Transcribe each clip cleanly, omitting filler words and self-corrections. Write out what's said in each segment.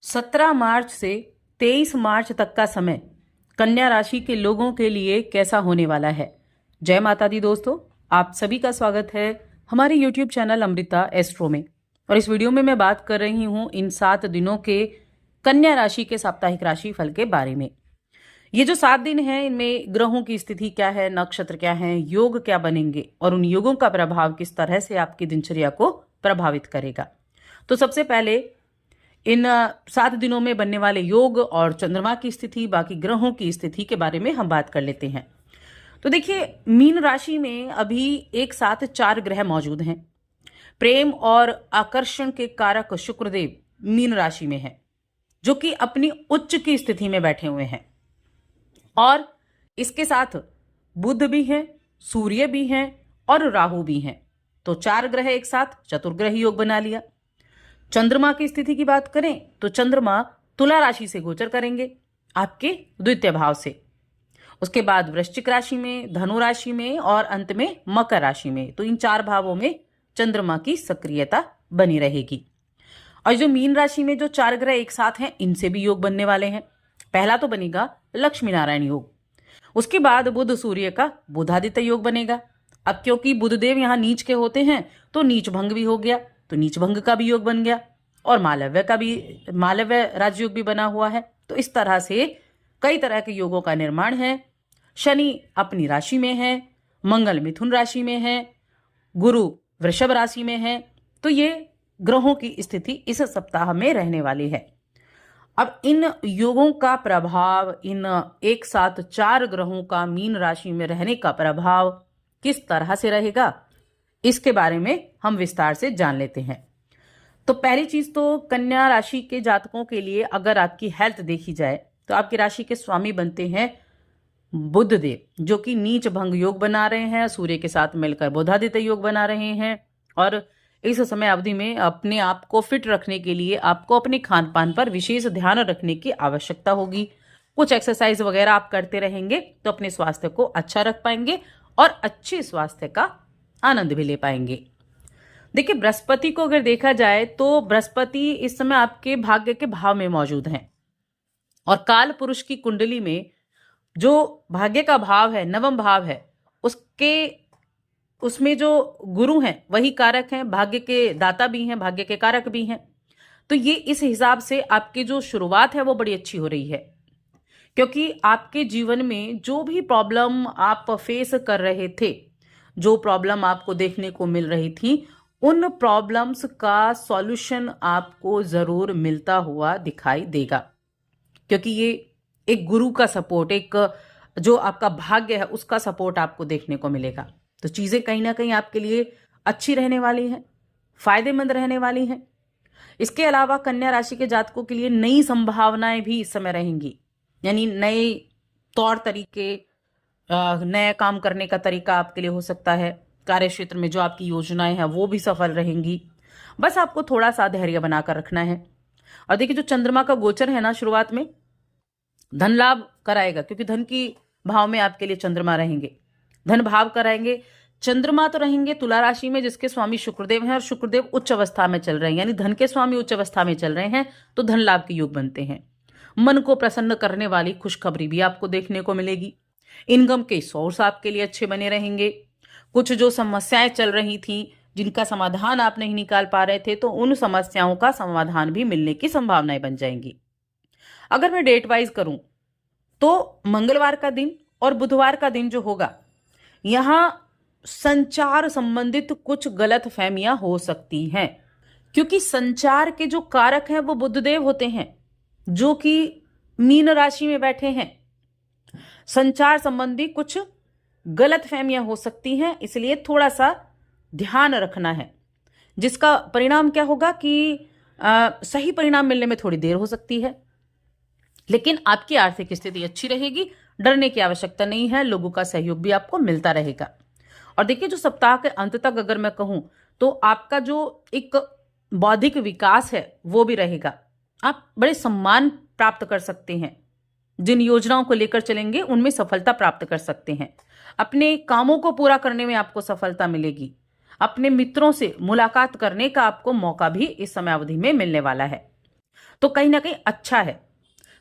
17 मार्च से 23 मार्च तक का समय कन्या राशि के लोगों के लिए कैसा होने वाला है। जय माता दी दोस्तों, आप सभी का स्वागत है हमारे YouTube चैनल अमृता एस्ट्रो में। और इस वीडियो में मैं बात कर रही हूं इन 7 दिनों के कन्या राशि के साप्ताहिक राशि फल के बारे में। ये जो 7 दिन हैं इनमें ग्रहों की स्थिति क्या है, नक्षत्र क्या है, योग क्या बनेंगे और उन योगों का प्रभाव किस तरह से आपकी दिनचर्या को प्रभावित करेगा। तो सबसे पहले इन 7 दिनों में बनने वाले योग और चंद्रमा की स्थिति, बाकी ग्रहों की स्थिति के बारे में हम बात कर लेते हैं। तो देखिए, मीन राशि में अभी एक साथ 4 ग्रह मौजूद हैं। प्रेम और आकर्षण के कारक शुक्रदेव मीन राशि में हैं, जो कि अपनी उच्च की स्थिति में बैठे हुए हैं। और इसके साथ बुध भी हैं, सूर्य भी हैं और राहु भी हैं। तो 4 ग्रह एक साथ चतुर्ग्रही योग बना लिया। चंद्रमा की स्थिति की बात करें तो चंद्रमा तुला राशि से गोचर करेंगे आपके द्वितीय भाव से। उसके बाद वृश्चिक राशि में, धनु राशि में और अंत में मकर राशि में। तो इन 4 भावों में चंद्रमा की सक्रियता बनी रहेगी। और जो मीन राशि में जो 4 ग्रह एक साथ हैं, इनसे भी योग बनने वाले हैं। पहला तो बनेगा लक्ष्मी नारायण योग, उसके बाद बुध सूर्य का बुधादित्य योग बनेगा। अब क्योंकि बुधदेव यहाँ नीच के होते हैं तो नीच भंग भी हो गया, तो नीच भंग का भी योग बन गया और मालव्य राजयोग भी बना हुआ है। तो इस तरह से कई तरह के योगों का निर्माण है। शनि अपनी राशि में है, मंगल मिथुन राशि में है, गुरु वृषभ राशि में है। तो ये ग्रहों की स्थिति इस सप्ताह में रहने वाली है। अब इन योगों का प्रभाव, इन एक साथ 4 ग्रहों का मीन राशि में रहने का प्रभाव किस तरह से रहेगा, इसके बारे में हम विस्तार से जान लेते हैं। तो पहली चीज तो कन्या राशि के जातकों के लिए अगर आपकी हेल्थ देखी जाए तो आपकी राशि के स्वामी बनते हैं बुध देव, जो कि नीच भंग योग बना रहे हैं, सूर्य के साथ मिलकर बुधादित्य योग बना रहे हैं। और इस समय अवधि में अपने आप को फिट रखने के लिए आपको अपने खान पान पर विशेष ध्यान रखने की आवश्यकता होगी। कुछ एक्सरसाइज वगैरह आप करते रहेंगे तो अपने स्वास्थ्य को अच्छा रख पाएंगे और अच्छे स्वास्थ्य का आनंद भी ले पाएंगे। देखिए, बृहस्पति को अगर देखा जाए तो बृहस्पति इस समय आपके भाग्य के भाव में मौजूद हैं और काल पुरुष की कुंडली में जो भाग्य का भाव है, नवम भाव है, उसमें जो गुरु हैं वही कारक हैं, भाग्य के दाता भी हैं, भाग्य के कारक भी हैं। तो ये इस हिसाब से आपकी जो शुरुआत है वो बड़ी अच्छी हो रही है, क्योंकि आपके जीवन में जो भी प्रॉब्लम आप फेस कर रहे थे, जो प्रॉब्लम आपको देखने को मिल रही थी, उन प्रॉब्लम्स का सॉल्यूशन आपको जरूर मिलता हुआ दिखाई देगा। क्योंकि ये एक गुरु का सपोर्ट, एक जो आपका भाग्य है उसका सपोर्ट आपको देखने को मिलेगा। तो चीजें कहीं ना कहीं आपके लिए अच्छी रहने वाली हैं, फायदेमंद रहने वाली हैं। इसके अलावा कन्या राशि के जातकों के लिए नई संभावनाएं भी इस समय रहेंगी, यानी नए तौर तरीके, नया काम करने का तरीका आपके लिए हो सकता है। कार्य क्षेत्र में जो आपकी योजनाएं हैं वो भी सफल रहेंगी। बस आपको थोड़ा सा धैर्य बनाकर रखना है। और देखिए, जो चंद्रमा का गोचर है ना, शुरुआत में धन लाभ कराएगा, क्योंकि धन की भाव में आपके लिए चंद्रमा रहेंगे, धन भाव कराएंगे। चंद्रमा तो रहेंगे तुला राशि में, जिसके स्वामी शुक्रदेव हैं और शुक्रदेव उच्च अवस्था में चल रहे हैं, यानी धन के स्वामी उच्च अवस्था में चल रहे हैं, तो धन लाभ के योग बनते हैं। मन को प्रसन्न करने वाली खुशखबरी भी आपको देखने को मिलेगी। इनकम के सोर्स आपके लिए अच्छे बने रहेंगे। कुछ जो समस्याएं चल रही थी, जिनका समाधान आप नहीं निकाल पा रहे थे, तो उन समस्याओं का समाधान भी मिलने की संभावनाएं बन जाएंगी। अगर मैं डेट वाइज करूं तो मंगलवार का दिन और बुधवार का दिन जो होगा, यहां संचार संबंधित कुछ गलत फहमियां हो सकती हैं, क्योंकि संचार के जो कारक हैं वो बुधदेव होते हैं, जो कि मीन राशि में बैठे हैं। संचार संबंधी कुछ गलत फहमियां हो सकती हैं, इसलिए थोड़ा सा ध्यान रखना है, जिसका परिणाम क्या होगा कि सही परिणाम मिलने में थोड़ी देर हो सकती है, लेकिन आपकी आर्थिक स्थिति अच्छी रहेगी। डरने की आवश्यकता नहीं है, लोगों का सहयोग भी आपको मिलता रहेगा। और देखिए, जो सप्ताह के अंत तक अगर मैं कहूं तो आपका जो एक बौद्धिक विकास है वो भी रहेगा। आप बड़े सम्मान प्राप्त कर सकते हैं, जिन योजनाओं को लेकर चलेंगे उनमें सफलता प्राप्त कर सकते हैं। अपने कामों को पूरा करने में आपको सफलता मिलेगी। अपने मित्रों से मुलाकात करने का आपको मौका भी इस समय अवधि में मिलने वाला है। तो कहीं ना कहीं अच्छा है।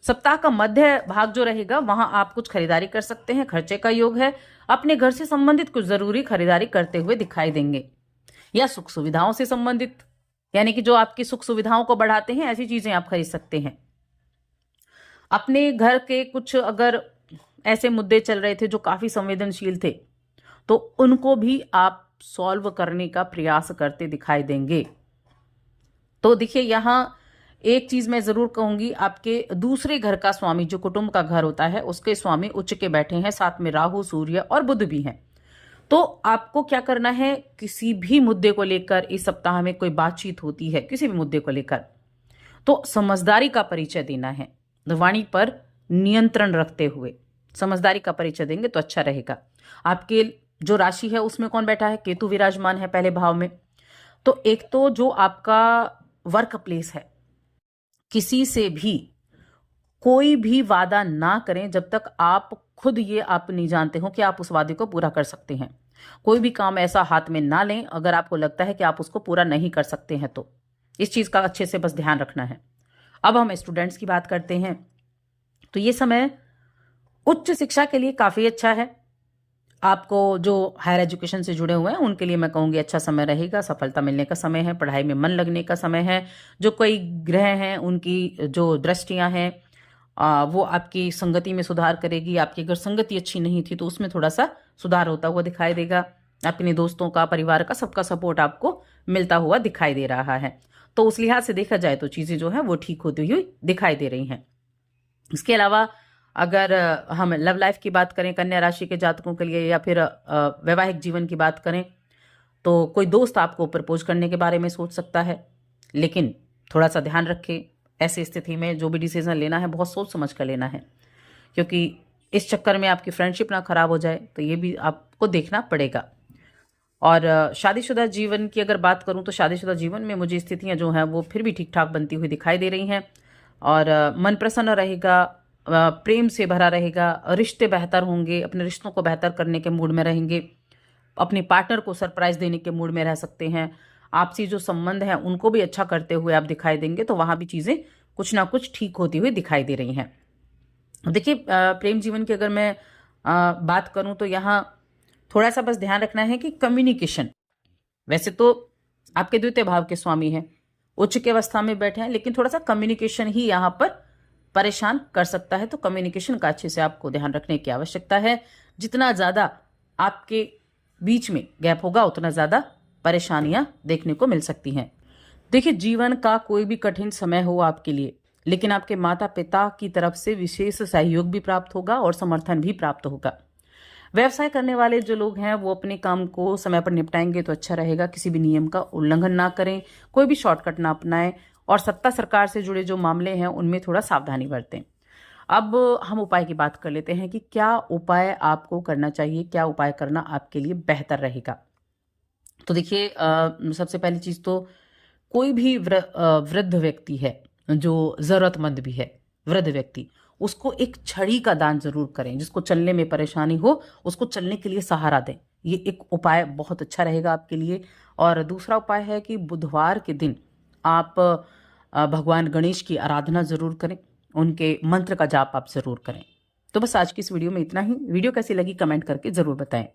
सप्ताह का मध्य भाग जो रहेगा वहां आप कुछ खरीदारी कर सकते हैं, खर्चे का योग है। अपने घर से संबंधित कुछ जरूरी खरीदारी करते हुए दिखाई देंगे, या सुख सुविधाओं से संबंधित, यानी कि जो आपकी सुख सुविधाओं को बढ़ाते हैं ऐसी चीजें आप खरीद सकते हैं। अपने घर के कुछ अगर ऐसे मुद्दे चल रहे थे जो काफी संवेदनशील थे, तो उनको भी आप सॉल्व करने का प्रयास करते दिखाई देंगे। तो देखिए यहां एक चीज मैं जरूर कहूंगी, आपके दूसरे घर का स्वामी, जो कुटुंब का घर होता है, उसके स्वामी उच्च के बैठे हैं, साथ में राहु, सूर्य और बुध भी हैं। तो आपको क्या करना है, किसी भी मुद्दे को लेकर इस सप्ताह में कोई बातचीत होती है किसी भी मुद्दे को लेकर, तो समझदारी का परिचय देना है। वाणी पर नियंत्रण रखते हुए समझदारी का परिचय देंगे तो अच्छा रहेगा। आपके जो राशि है उसमें कौन बैठा है, केतु विराजमान है पहले भाव में। तो एक तो जो आपका वर्क प्लेस है, किसी से भी कोई भी वादा ना करें जब तक आप खुद ये आप नहीं जानते हो कि आप उस वादे को पूरा कर सकते हैं। कोई भी काम ऐसा हाथ में ना लें अगर आपको लगता है कि आप उसको पूरा नहीं कर सकते हैं, तो इस चीज का अच्छे से बस ध्यान रखना है। अब हम स्टूडेंट्स की बात करते हैं, तो ये समय उच्च शिक्षा के लिए काफी अच्छा है। आपको जो हायर एजुकेशन से जुड़े हुए हैं उनके लिए मैं कहूंगी अच्छा समय रहेगा, सफलता मिलने का समय है, पढ़ाई में मन लगने का समय है। जो कोई ग्रह हैं उनकी जो दृष्टियां हैं वो आपकी संगति में सुधार करेगी। आपकी अगर संगति अच्छी नहीं थी तो उसमें थोड़ा सा सुधार होता हुआ दिखाई देगा। अपने दोस्तों का, परिवार का, सबका सपोर्ट आपको मिलता हुआ दिखाई दे रहा है। तो उस लिहाज से देखा जाए तो चीजें जो है वो ठीक होती हुई दिखाई दे रही हैं। इसके अलावा अगर हम लव लाइफ की बात करें कन्या राशि के जातकों के लिए, या फिर वैवाहिक जीवन की बात करें, तो कोई दोस्त आपको प्रपोज करने के बारे में सोच सकता है, लेकिन थोड़ा सा ध्यान रखें। ऐसी स्थिति में जो भी डिसीजन लेना है बहुत सोच समझ कर लेना है, क्योंकि इस चक्कर में आपकी फ्रेंडशिप ना खराब हो जाए, तो ये भी आपको देखना पड़ेगा। और शादीशुदा जीवन की अगर बात करूं तो शादीशुदा जीवन में मुझे स्थितियां जो हैं वो फिर भी ठीक ठाक बनती हुई दिखाई दे रही हैं। और मन प्रसन्न रहेगा, प्रेम से भरा रहेगा, रिश्ते बेहतर होंगे, अपने रिश्तों को बेहतर करने के मूड में रहेंगे, अपने पार्टनर को सरप्राइज देने के मूड में रह सकते हैं, आपसी जो संबंध है उनको भी अच्छा करते हुए आप दिखाई देंगे। तो वहां भी चीजें कुछ ना कुछ ठीक होती हुई दिखाई दे रही हैं। देखिए प्रेम जीवन की अगर मैं बात करूं तो यहाँ थोड़ा सा बस ध्यान रखना है कि कम्युनिकेशन, वैसे तो आपके द्वितीय भाव के स्वामी हैं, उच्च की अवस्था में बैठे हैं, लेकिन थोड़ा सा कम्युनिकेशन ही यहाँ पर परेशान कर सकता है। तो कम्युनिकेशन का अच्छे से आपको ध्यान रखने की आवश्यकता है। जितना ज्यादा आपके बीच में गैप होगा उतना ज्यादा परेशानियां देखने को मिल सकती हैं। देखिए जीवन का कोई भी कठिन समय हो आपके लिए, लेकिन आपके माता पिता की तरफ से विशेष सहयोग भी प्राप्त होगा और समर्थन भी प्राप्त होगा। व्यवसाय करने वाले जो लोग हैं वो अपने काम को समय पर निपटाएंगे तो अच्छा रहेगा। किसी भी नियम का उल्लंघन ना करें, कोई भी शॉर्टकट ना अपनाएं, और सत्ता सरकार से जुड़े जो मामले हैं उनमें थोड़ा सावधानी बरतें। अब हम उपाय की बात कर लेते हैं कि क्या उपाय आपको करना चाहिए, क्या उपाय करना आपके लिए बेहतर रहेगा। तो देखिए सबसे पहली चीज तो कोई भी वृद्ध व्यक्ति है जो जरूरतमंद भी है, वृद्ध व्यक्ति, उसको एक छड़ी का दान जरूर करें। जिसको चलने में परेशानी हो उसको चलने के लिए सहारा दें। ये एक उपाय बहुत अच्छा रहेगा आपके लिए। और दूसरा उपाय है कि बुधवार के दिन आप भगवान गणेश की आराधना जरूर करें, उनके मंत्र का जाप आप जरूर करें। तो बस आज की इस वीडियो में इतना ही। वीडियो कैसी लगी कमेंट करके जरूर बताएं।